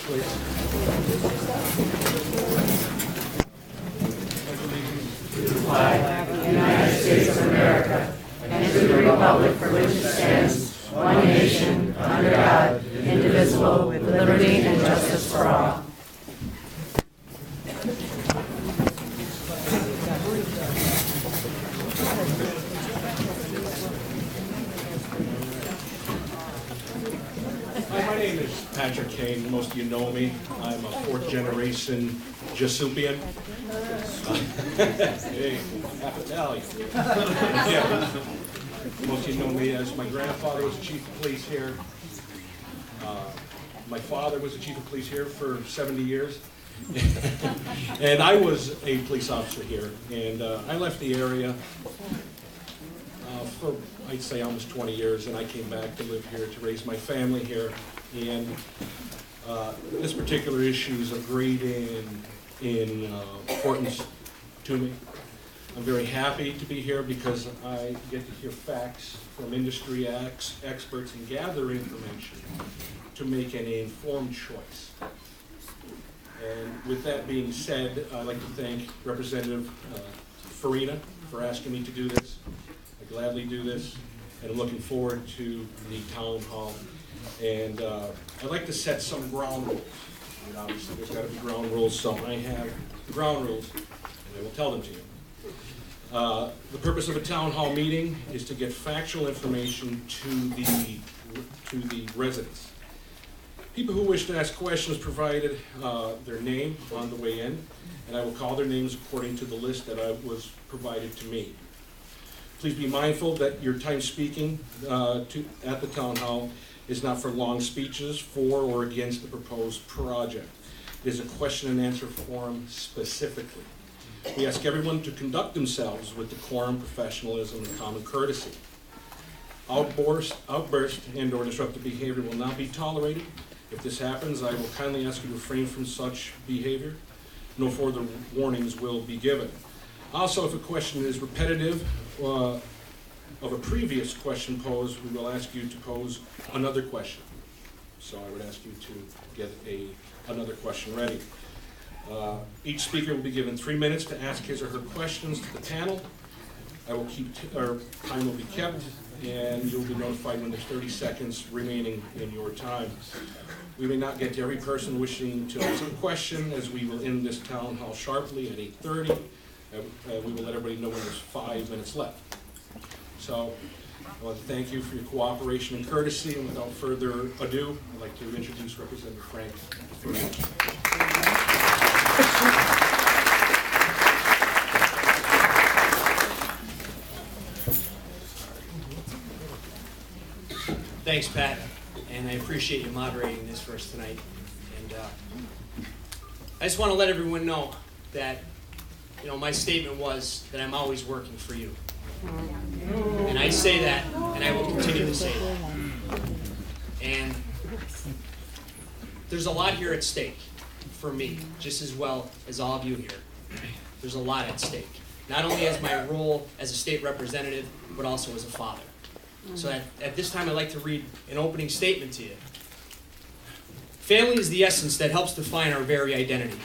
please. To the flag of the United States of America and to the republic for which it stands, one nation, under God, indivisible, with liberty and justice for all. Hi, my name is Patrick Kane. Most of you know me. I'm a fourth generation Jesupian. Hey, half Italian. Yeah. Most of you know me as my grandfather was the chief of police here. My father was the chief of police here for 70 years. And I was a police officer here. And I left the area for, I'd say, almost 20 years, and I came back to live here to raise my family here. And this particular issue is of great importance to me. I'm very happy to be here because I get to hear facts from industry experts and gather information to make an informed choice. And with that being said, I'd like to thank Representative Farina for asking me to do this. I gladly do this, and I'm looking forward to the town hall. And I'd like to set some ground rules. And obviously, there's got to be ground rules, so I have the ground rules, and I will tell them to you. The purpose of a town hall meeting is to get factual information to the residents. People who wish to ask questions provided their name on the way in, and I will call their names according to the list that was provided to me. Please be mindful that your time speaking at the town hall is not for long speeches for or against the proposed project. It is a question and answer forum specifically. We ask everyone to conduct themselves with decorum, professionalism, and common courtesy. Outburst and or disruptive behavior will not be tolerated. If this happens, I will kindly ask you to refrain from such behavior. No further warnings will be given. Also, if a question is repetitive of a previous question posed, we will ask you to pose another question. So I would ask you to get another question ready. Each speaker will be given 3 minutes to ask his or her questions to the panel. Time will be kept, and you'll be notified when there's 30 seconds remaining in your time. We may not get to every person wishing to ask a question, as we will end this town hall sharply at 8:30. We will let everybody know when there's 5 minutes left. So I want to thank you for your cooperation and courtesy, and without further ado, I'd like to introduce Representative Frank Farina. Thanks, Pat, and I appreciate you moderating this for us tonight. And I just want to let everyone know that, my statement was that I'm always working for you. And I say that, and I will continue to say that. And there's a lot here at stake for me, just as well as all of you here. There's a lot at stake, not only as my role as a state representative, but also as a father. So at this time, I'd like to read an opening statement to you. Family is the essence that helps define our very identity.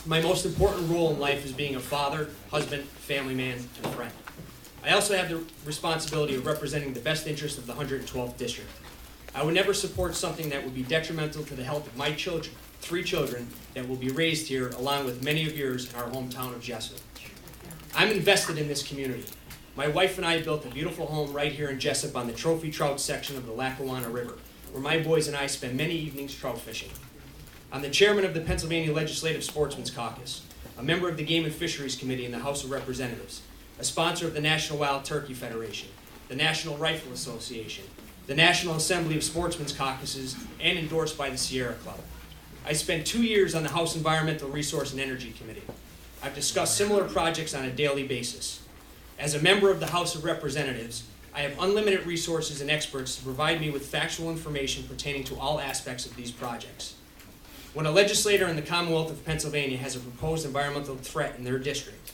My most important role in life is being a father, husband, family man, and friend. I also have the responsibility of representing the best interest of the 112th District. I would never support something that would be detrimental to the health of my children, 3 children that will be raised here, along with many of yours in our hometown of Jessup. I'm invested in this community. My wife and I built a beautiful home right here in Jessup on the trophy trout section of the Lackawanna River, where my boys and I spend many evenings trout fishing. I'm the chairman of the Pennsylvania Legislative Sportsmen's Caucus, a member of the Game and Fisheries Committee in the House of Representatives, a sponsor of the National Wild Turkey Federation, the National Rifle Association, the National Assembly of Sportsmen's Caucuses, and endorsed by the Sierra Club. I spent 2 years on the House Environmental Resource and Energy Committee. I've discussed similar projects on a daily basis. As a member of the House of Representatives, I have unlimited resources and experts to provide me with factual information pertaining to all aspects of these projects. When a legislator in the Commonwealth of Pennsylvania has a proposed environmental threat in their district,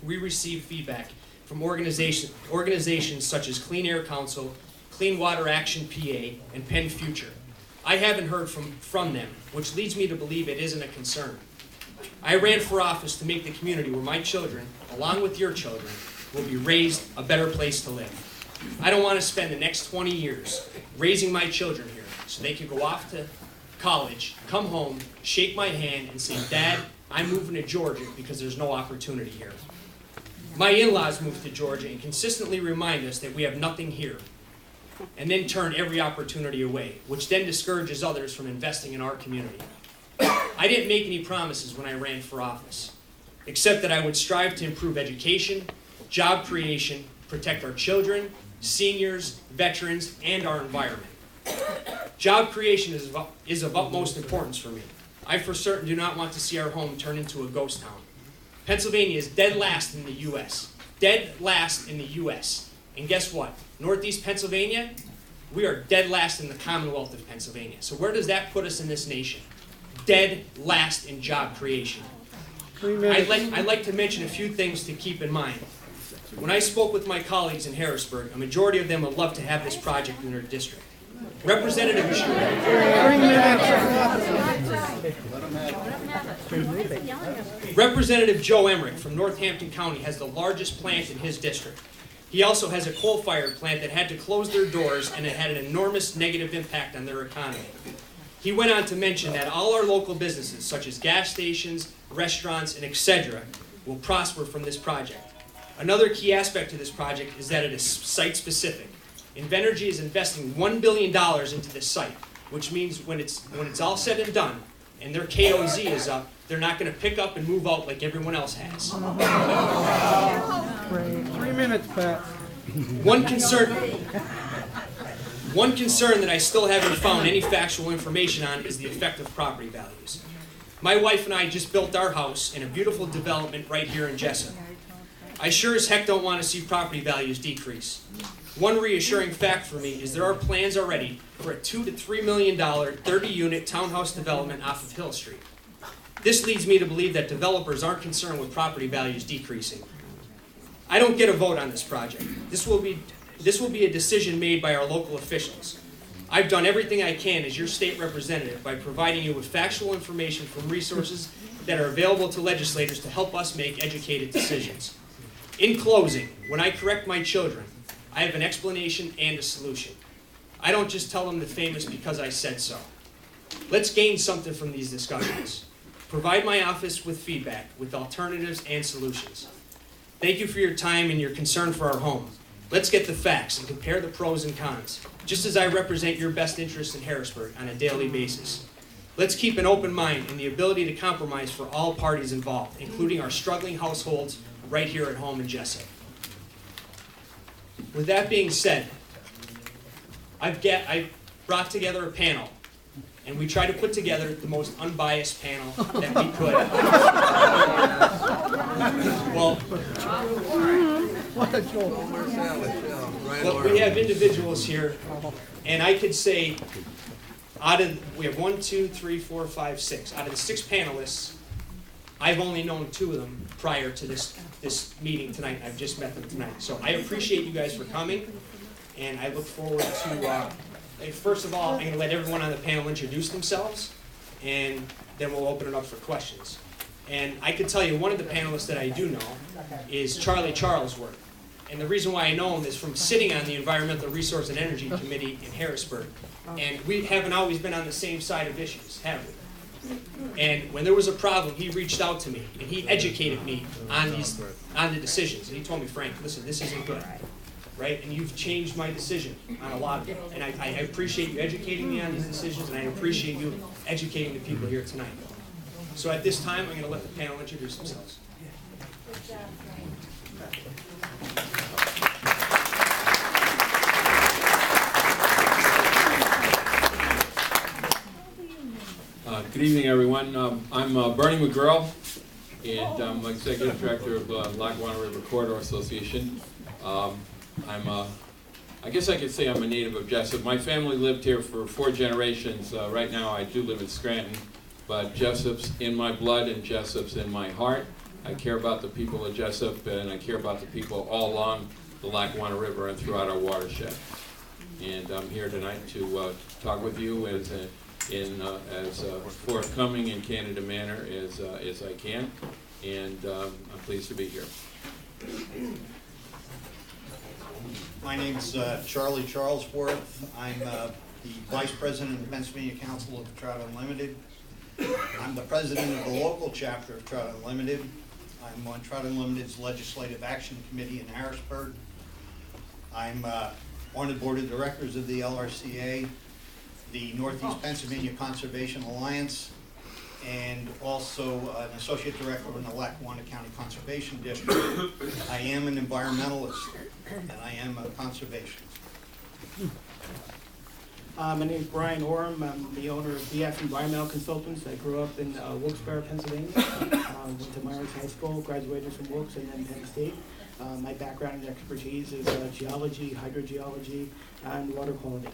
we receive feedback from organizations such as Clean Air Council, Clean Water Action PA, and Penn Future I haven't heard from them, which leads me to believe it isn't a concern. I ran for office to make the community where my children, along with your children, will be raised a better place to live. I don't want to spend the next 20 years raising my children here so they can go off to college, come home, shake my hand, and say, Dad, I'm moving to Georgia because there's no opportunity here. My in-laws moved to Georgia and consistently remind us that we have nothing here, and then turn every opportunity away, which then discourages others from investing in our community. I didn't make any promises when I ran for office, except that I would strive to improve education, job creation, protect our children, seniors, veterans, and our environment. Job creation is of utmost importance for me. I for certain do not want to see our home turn into a ghost town. Pennsylvania is dead last in the U.S. Dead last in the U.S. And guess what? Northeast Pennsylvania, we are dead last in the Commonwealth of Pennsylvania. So where does that put us in this nation? Dead last in job creation. I'd like to mention a few things to keep in mind. When I spoke with my colleagues in Harrisburg, a majority of them would love to have this project in their district. Representative Joe Emmerich from Northampton County has the largest plant in his district. He also has a coal-fired plant that had to close their doors, and it had an enormous negative impact on their economy. He went on to mention that all our local businesses, such as gas stations, restaurants, and etc., will prosper from this project. Another key aspect to this project is that it is site-specific. Invenergy is investing $1 billion into this site, which means when it's all said and done, and their KOZ is up, they're not going to pick up and move out like everyone else has. 3 minutes, Pat. One concern that I still haven't found any factual information on is the effect of property values. My wife and I just built our house in a beautiful development right here in Jessup. I sure as heck don't want to see property values decrease. One reassuring fact for me is there are plans already for a $2 to $3 million 30-unit townhouse development off of Hill Street. This leads me to believe that developers aren't concerned with property values decreasing. I don't get a vote on this project. This will be a decision made by our local officials. I've done everything I can as your state representative by providing you with factual information from resources that are available to legislators to help us make educated decisions. In closing, when I correct my children, I have an explanation and a solution. I don't just tell them the famous because I said so. Let's gain something from these discussions. Provide my office with feedback, with alternatives and solutions. Thank you for your time and your concern for our home. Let's get the facts and compare the pros and cons, just as I represent your best interests in Harrisburg on a daily basis. Let's keep an open mind and the ability to compromise for all parties involved, including our struggling households right here at home in Jessup. With that being said, I brought together a panel, and we tried to put together the most unbiased panel that we could. Well, we have individuals here, and I could say, we have 1, 2, 3, 4, 5, 6. Out of the 6 panelists, I've only known 2 of them prior to this meeting tonight. I've just met them tonight. So I appreciate you guys for coming, and I look forward to, first of all, I'm going to let everyone on the panel introduce themselves, and then we'll open it up for questions. And I can tell you one of the panelists that I do know is Charlie Charlesworth. And the reason why I know him is from sitting on the Environmental Resource and Energy Committee in Harrisburg. And we haven't always been on the same side of issues, have we? And when there was a problem, he reached out to me, and he educated me on the decisions. And he told me, Frank, listen, this isn't good, right? And you've changed my decision on a lot of it. And I appreciate you educating me on these decisions, and I appreciate you educating the people here tonight. So at this time, I'm going to let the panel introduce themselves. Good evening, everyone. I'm Bernie McGurl, and I'm Executive Director of Lackawanna River Corridor Association. I guess I could say I'm a native of Jessup. My family lived here for 4 generations. Right now I do live in Scranton, but Jessup's in my blood and Jessup's in my heart. I care about the people of Jessup, and I care about the people all along the Lackawanna River and throughout our watershed. And I'm here tonight to talk with you as forthcoming and candid a manner as I can. And I'm pleased to be here. My name's Charlie Charlesworth. I'm the Vice President of the Pennsylvania Council of Trout Unlimited. I'm the President of the local chapter of Trout Unlimited. I'm on Trout Unlimited's Legislative Action Committee in Harrisburg. I'm on the Board of Directors of the LRCA, the Northeast Pennsylvania Conservation Alliance, and also an Associate Director in the Lackawanna County Conservation District. I am an environmentalist, and I am a conservationist. My name is Brian Orem. I'm the owner of BF Environmental Consultants. I grew up in Wilkes-Barre, Pennsylvania. Went to Myers High School, graduated from Wilkes and then Penn State. My background and expertise is geology, hydrogeology, and water quality.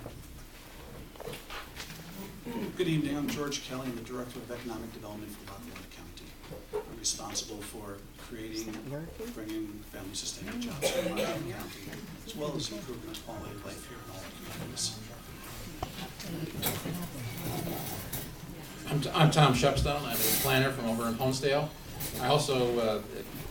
Good evening, I'm George Kelly, I'm the Director of Economic Development for Lackawanna County. I'm responsible for creating, bringing family sustaining jobs to Lackawanna County, as well as improving the quality of life here in all communities. I'm Tom Shepstone. I'm a planner from over in Honesdale. I also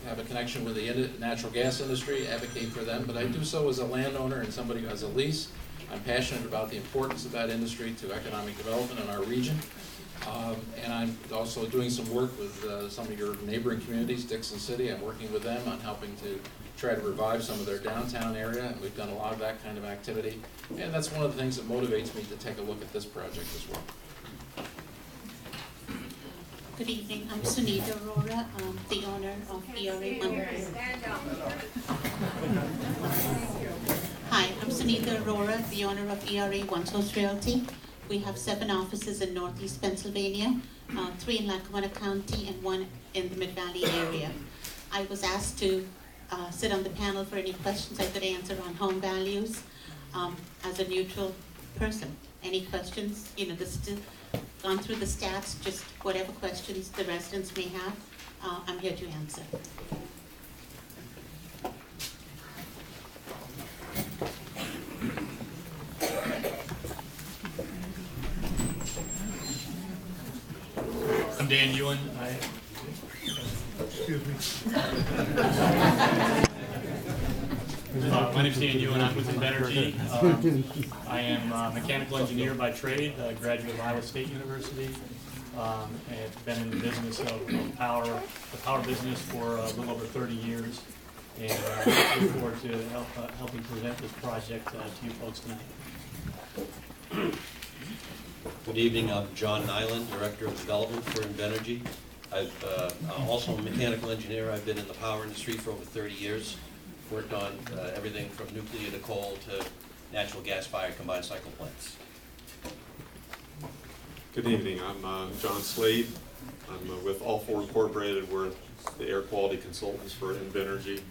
have a connection with the natural gas industry, advocate for them, but I do so as a landowner and somebody who has a lease. I'm passionate about the importance of that industry to economic development in our region. And I'm also doing some work with some of your neighboring communities, Dixon City. I'm working with them on helping to try to revive some of their downtown area, and we've done a lot of that kind of activity. And that's one of the things that motivates me to take a look at this project as well. Good evening, I'm Sunita Arora, the owner of ERA. Hi, I'm Sunita Arora, the owner of ERA One Source Realty. We have 7 offices in Northeast Pennsylvania, 3 in Lackawanna County and 1 in the Mid-Valley area. I was asked to sit on the panel for any questions I could answer on home values as a neutral person. Any questions? You know, gone through the stats, just whatever questions the residents may have, I'm here to answer. I'm Dan Ewan. Excuse me. My name's Dan Ewan. I'm with Invenergy. I am a mechanical engineer by trade. I graduated of Iowa State University. I've been in the business of the power business for a little over 30 years. And I look forward to helping present this project to you folks tonight. Good evening, I'm John Nyland, Director of Development for Invenergy. I'm also a mechanical engineer. I've been in the power industry for over 30 years. Worked on everything from nuclear to coal to natural gas-fired combined cycle plants. Good evening, I'm John Slade. I'm with All Four Incorporated. We're the air quality consultants for Invenergy.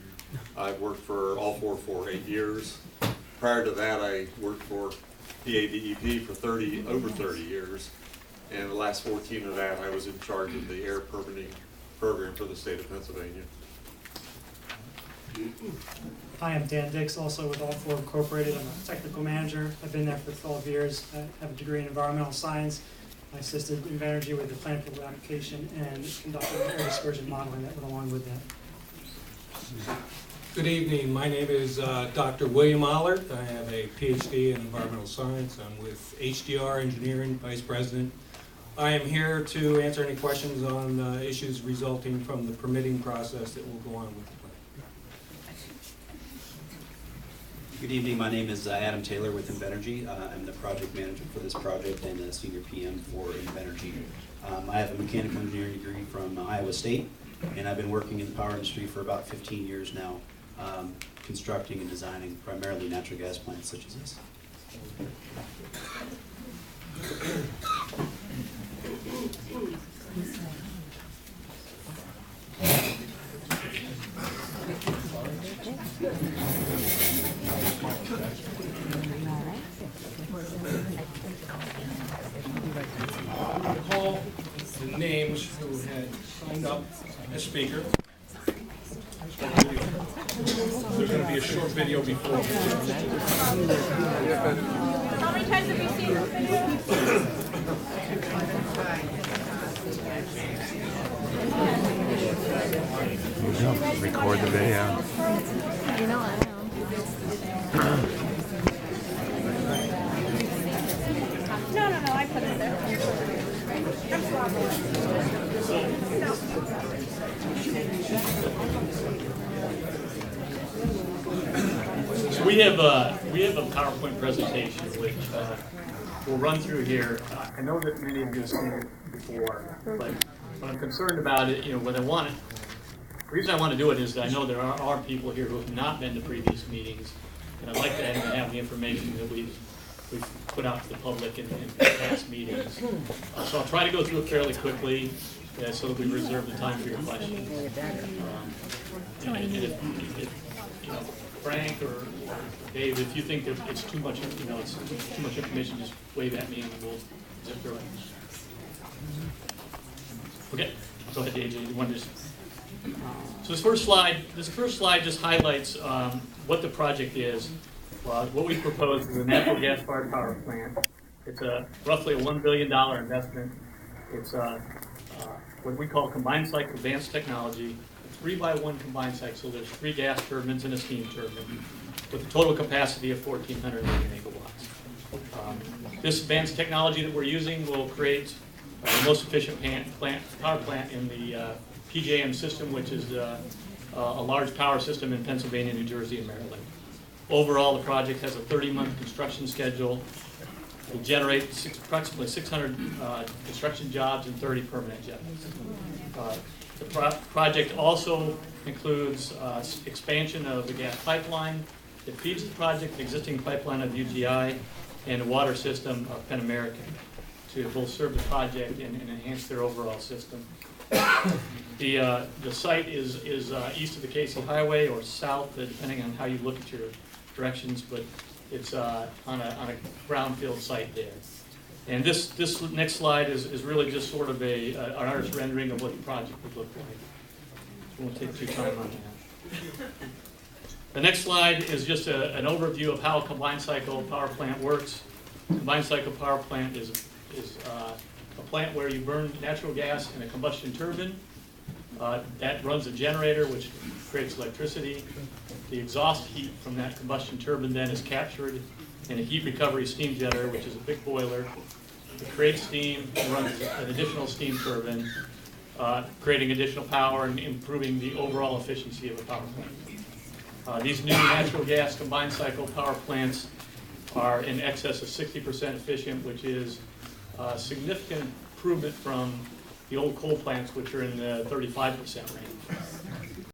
I've worked for All Four for 8 years. Prior to that, I worked for PADEP for over 30 years. And the last 14 of that, I was in charge of the air permitting program for the state of Pennsylvania. Hi, I'm Dan Dix, also with All Four Incorporated. I'm a technical manager. I've been there for 12 years. I have a degree in environmental science. I assisted Invenergy with the plan for application and conducted air dispersion modeling that went along with that. Good evening. My name is Dr. William Allard. I have a PhD in environmental science. I'm with HDR Engineering, Vice President. I am here to answer any questions on issues resulting from the permitting process that will go on with the plan. Good evening. My name is Adam Taylor with Invenergy. I'm the project manager for this project and a senior PM for Invenergy. I have a mechanical engineering degree from Iowa State, and I've been working in the power industry for about 15 years now, constructing and designing primarily natural gas plants such as this. Call the names who had signed up as speaker. There's going to be a short video before. How many times have you seen this video? Record the video. You know I am. No, I put it there. I'm So we have a PowerPoint presentation which we'll run through here. I know that many of you have seen it before, but what I'm concerned about it, the reason I want to do it is that I know there are people here who have not been to previous meetings, and I'd like to have the information that we've put out to the public in past meetings. So I'll try to go through it fairly quickly, so that we reserve the time for your questions. And if Frank or Dave, if you think that it's too much, it's too much information, just wave at me and we'll zip through it. Okay, go ahead, AJ. You want to just... So this first slide just highlights what the project is. What we propose is a natural gas-fired power plant. It's roughly a $1 billion investment. It's what we call combined cycle advanced technology. 3x1 combined cycle, so there's 3 gas turbines and a steam turbine with a total capacity of 1,480 megawatts. This advanced technology that we're using will create the most efficient power plant in the PJM system, which is a large power system in Pennsylvania, New Jersey, and Maryland. Overall, the project has a 30-month construction schedule. It will generate approximately 600 construction jobs and 30 permanent jobs. The project also includes expansion of the gas pipeline that feeds the project, the existing pipeline of UGI, and the water system of Penn American to both serve the project and enhance their overall system. The site is east of the Casey Highway or south, depending on how you look at your directions, but it's on a brownfield site there. And this next slide is really just sort of an artist's rendering of what the project would look like. So we won't take too time on that. The next slide is just an overview of how a combined cycle power plant works. Combined cycle power plant is a plant where you burn natural gas in a combustion turbine. That runs a generator which creates electricity. The exhaust heat from that combustion turbine then is captured in a heat recovery steam generator, which is a big boiler. It creates steam and runs an additional steam turbine, creating additional power and improving the overall efficiency of a power plant. These new natural gas combined cycle power plants are in excess of 60% efficient, which is a significant improvement from the old coal plants, which are in the 35% range.